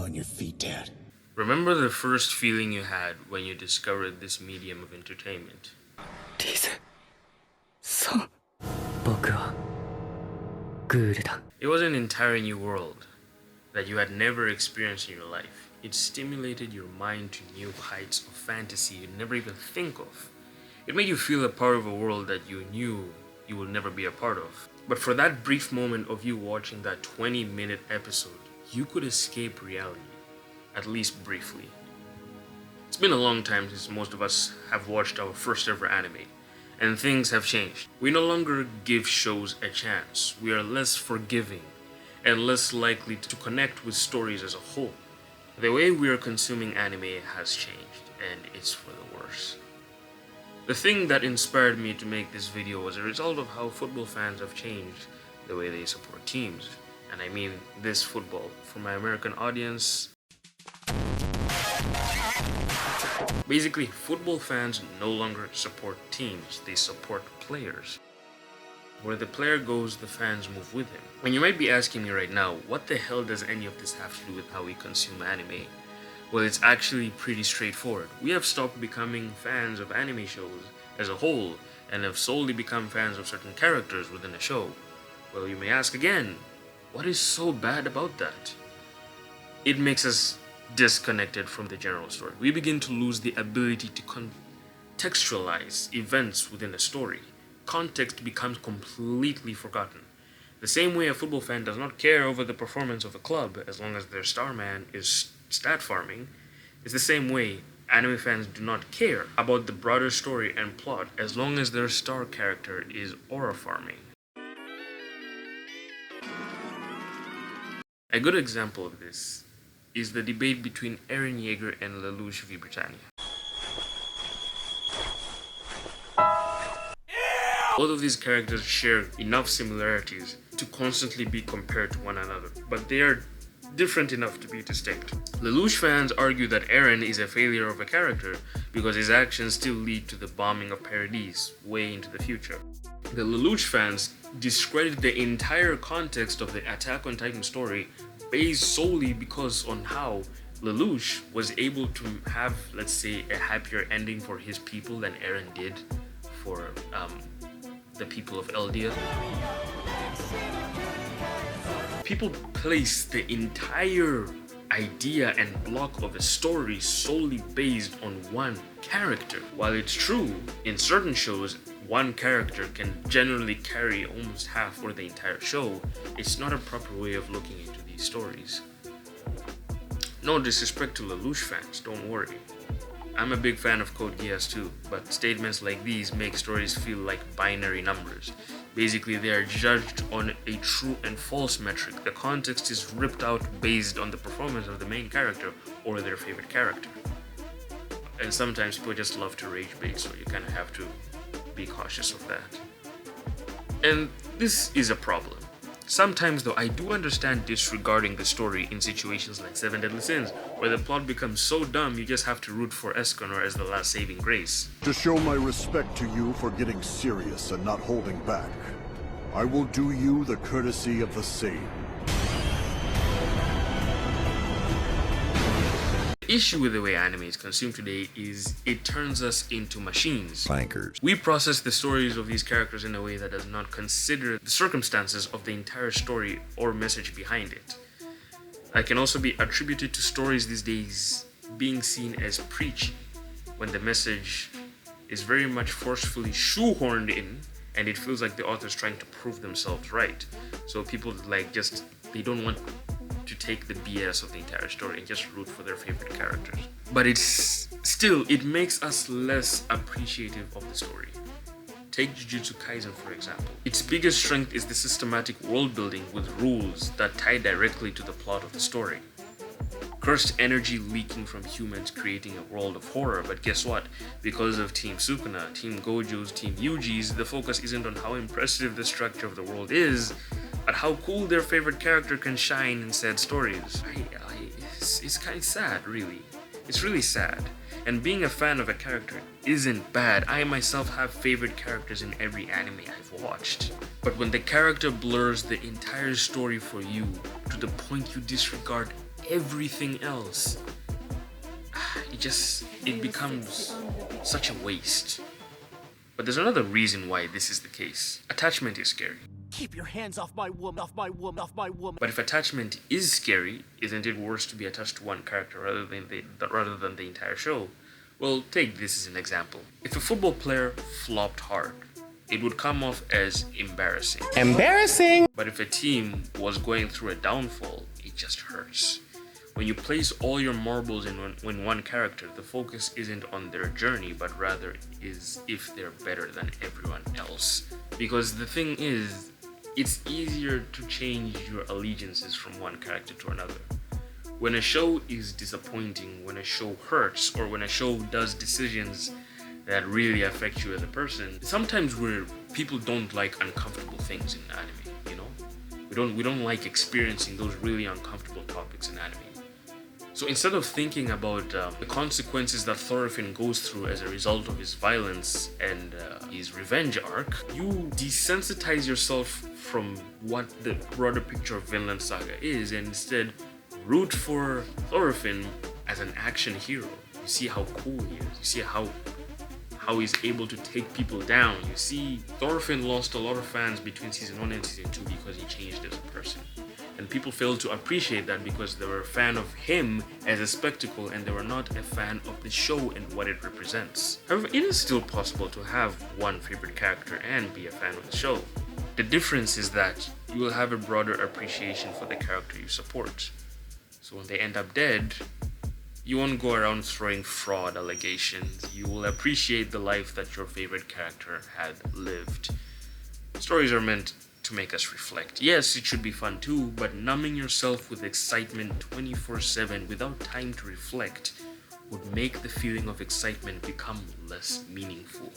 On your feet, Dad. Remember the first feeling you had when you discovered this medium of entertainment? リーゼさん僕はグールだ It was an entirely new world that you had never experienced in your life. It stimulated your mind to new heights of fantasy you'd never even think of. It made you feel a part of a world that you knew you would never be a part of. But for that brief moment of you watching that 20-minute episode, you could escape reality, at least briefly. It's been a long time since most of us have watched our first ever anime, and things have changed. We no longer give shows a chance. We are less forgiving and less likely to connect with stories as a whole. The way we are consuming anime has changed, and it's for the worse. The thing that inspired me to make this video was a result of how football fans have changed the way they support teams. And I mean this football. For my American audience, basically, football fans no longer support teams, they support players. Where the player goes, the fans move with him. And you might be asking me right now, what the hell does any of this have to do with how we consume anime? Well, it's actually pretty straightforward. We have stopped becoming fans of anime shows as a whole, and have solely become fans of certain characters within a show. Well, you may ask again, what is so bad about that? It makes us disconnected from the general story. We begin to lose the ability to contextualize events within a story. Context becomes completely forgotten. The same way a football fan does not care over the performance of a club as long as their star man is stat farming, is the same way anime fans do not care about the broader story and plot as long as their star character is aura farming. A good example of this is the debate between Eren Yeager and Lelouch v. Britannia. Both of these characters share enough similarities to constantly be compared to one another, but they are different enough to be distinct. Lelouch fans argue that Eren is a failure of a character because his actions still lead to the bombing of Paradis way into the future. The Lelouch fans discredit the entire context of the Attack on Titan story based solely because on how Lelouch was able to have, let's say, a happier ending for his people than Eren did for the people of Eldia. People place the entire idea and block of a story solely based on one character. While it's true, in certain shows, one character can generally carry almost half or the entire show, it's not a proper way of looking into these stories. No disrespect to Lelouch fans, don't worry. I'm a big fan of Code Geass too, but statements like these make stories feel like binary numbers. Basically, they are judged on a true and false metric. The context is ripped out based on the performance of the main character or their favorite character. And sometimes people just love to rage bait, so you kind of have to be cautious of that. And this is a problem. Sometimes though, I do understand disregarding the story in situations like Seven Deadly Sins, where the plot becomes so dumb you just have to root for Escanor as the last saving grace. To show my respect to you for getting serious and not holding back, I will do you the courtesy of the same. The issue with the way anime is consumed today is it turns us into machines. Clankers. We process the stories of these characters in a way that does not consider the circumstances of the entire story or message behind it. That can also be attributed to stories these days being seen as preachy, when the message is very much forcefully shoehorned in and it feels like the author's trying to prove themselves right. So people they don't want to take the BS of the entire story and just root for their favorite characters. But it makes us less appreciative of the story. Take Jujutsu Kaisen for example. Its biggest strength is the systematic world building with rules that tie directly to the plot of the story. Cursed energy leaking from humans creating a world of horror, but guess what? Because of Team Sukuna, Team Gojo's, Team Yuji's, the focus isn't on how impressive the structure of the world is, but how cool their favorite character can shine in said stories. It's kind of sad, really. It's really sad. And being a fan of a character isn't bad. I myself have favorite characters in every anime I've watched. But when the character blurs the entire story for you to the point you disregard everything else, it becomes such a waste. But there's another reason why this is the case. Attachment is scary. Keep your hands off my woman, off my woman, off my woman. But if attachment is scary, isn't it worse to be attached to one character rather than the entire show? Well, take this as an example. If a football player flopped hard, it would come off as embarrassing. Embarrassing! But if a team was going through a downfall, it just hurts. When you place all your marbles in one character, the focus isn't on their journey, but rather is if they're better than everyone else. Because the thing is, it's easier to change your allegiances from one character to another. When a show is disappointing, when a show hurts, or when a show does decisions that really affect you as a person, sometimes where people don't like uncomfortable things in anime, you know? We don't like experiencing those really uncomfortable topics in anime. So instead of thinking about the consequences that Thorfinn goes through as a result of his violence and his revenge arc, you desensitize yourself from what the broader picture of Vinland Saga is, and instead root for Thorfinn as an action hero. You see how cool he is. You see how he's able to take people down. You see, Thorfinn lost a lot of fans between season 1 and season 2 because he changed as a person. And people failed to appreciate that because they were a fan of him as a spectacle and they were not a fan of the show and what it represents. However, it is still possible to have one favorite character and be a fan of the show. The difference is that you will have a broader appreciation for the character you support. So when they end up dead, you won't go around throwing fraud allegations. You will appreciate the life that your favorite character had lived. Stories are meant to make us reflect. Yes, it should be fun too, but numbing yourself with excitement 24/7 without time to reflect would make the feeling of excitement become less meaningful.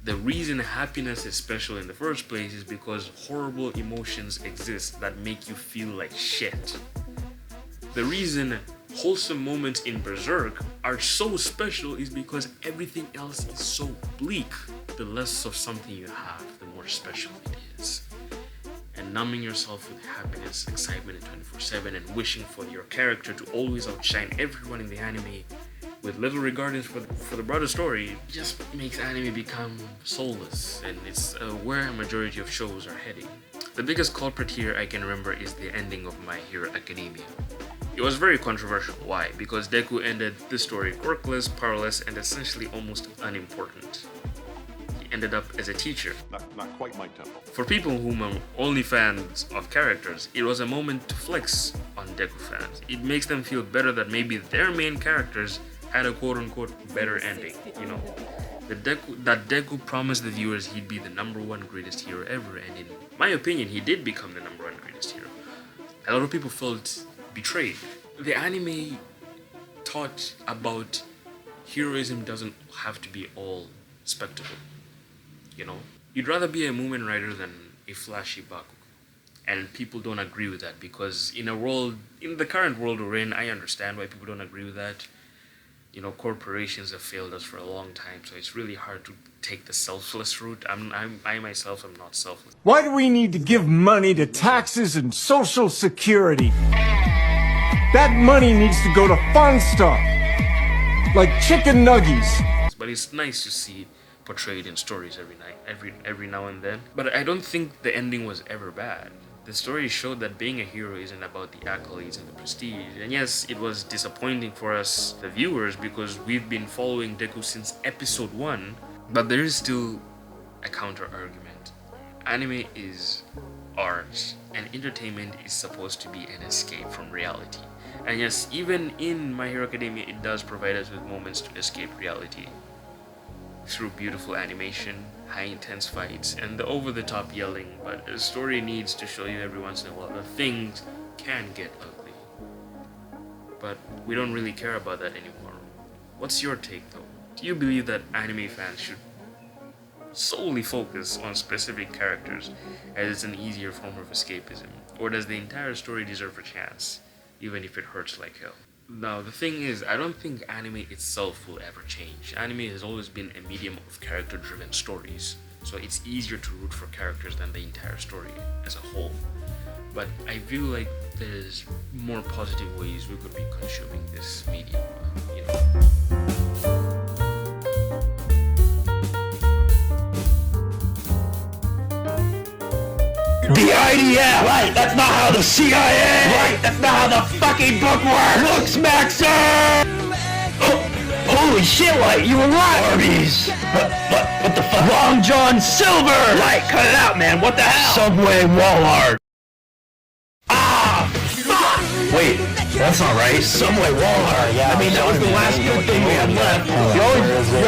The reason happiness is special in the first place is because horrible emotions exist that make you feel like shit. The reason wholesome moments in Berserk are so special is because everything else is so bleak. The less of something you have, the more special it is. And numbing yourself with happiness, excitement 24/7 and wishing for your character to always outshine everyone in the anime with little regard for the broader story just makes anime become soulless, and it's where a majority of shows are heading. The biggest culprit here I can remember is the ending of My Hero Academia. It was very controversial. Why? Because Deku ended the story quirkless, powerless, and essentially almost unimportant. He ended up as a teacher. Not quite my tempo. For people whom are only fans of characters, it was a moment to flex on Deku fans. It makes them feel better that maybe their main characters had a quote-unquote better ending, you know. That Deku promised the viewers he'd be the #1 greatest hero ever, and in my opinion, he did become the #1 greatest hero. A lot of people felt betrayed. The anime taught about heroism doesn't have to be all spectacle, you know? You'd rather be a Moomin Rider than a flashy Bakugo. And people don't agree with that because in the current world we're in, I understand why people don't agree with that. You know, corporations have failed us for a long time, so it's really hard to take the selfless route. I myself am not selfless. Why do we need to give money to taxes and social security? That money needs to go to fun stuff, like chicken nuggies. But it's nice to see it portrayed in stories every now and then. But I don't think the ending was ever bad. The story showed that being a hero isn't about the accolades and the prestige. And yes, it was disappointing for us, the viewers, because we've been following Deku since episode 1. But there is still a counter-argument. Anime is art, and entertainment is supposed to be an escape from reality. And yes, even in My Hero Academia, it does provide us with moments to escape reality. Through beautiful animation, high intense fights, and the over-the-top yelling, but the story needs to show you every once in a while that things can get ugly. But we don't really care about that anymore. What's your take though? Do you believe that anime fans should solely focus on specific characters as it's an easier form of escapism? Or does the entire story deserve a chance, even if it hurts like hell? Now, the thing is, I don't think anime itself will ever change. Anime has always been a medium of character-driven stories, so it's easier to root for characters than the entire story as a whole. but I feel like there's more positive ways we could be consuming this medium, you know. The IDF! Right, that's not how the CIA! Right, that's not how the fucking book works! Looks, Maxer! Holy shit, Light, you were right! Arby's! What the fuck? Long John Silver! Light, cut it out, man, what the hell? Subway Wallard! Ah! Fuck! Wait, that's not right. Subway Wallard, yeah. I mean, that was the last good thing we had left. You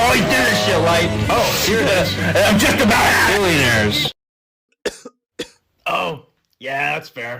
always do this shit, Light. Oh, here it is. I'm just about billionaires. Oh, yeah, that's fair.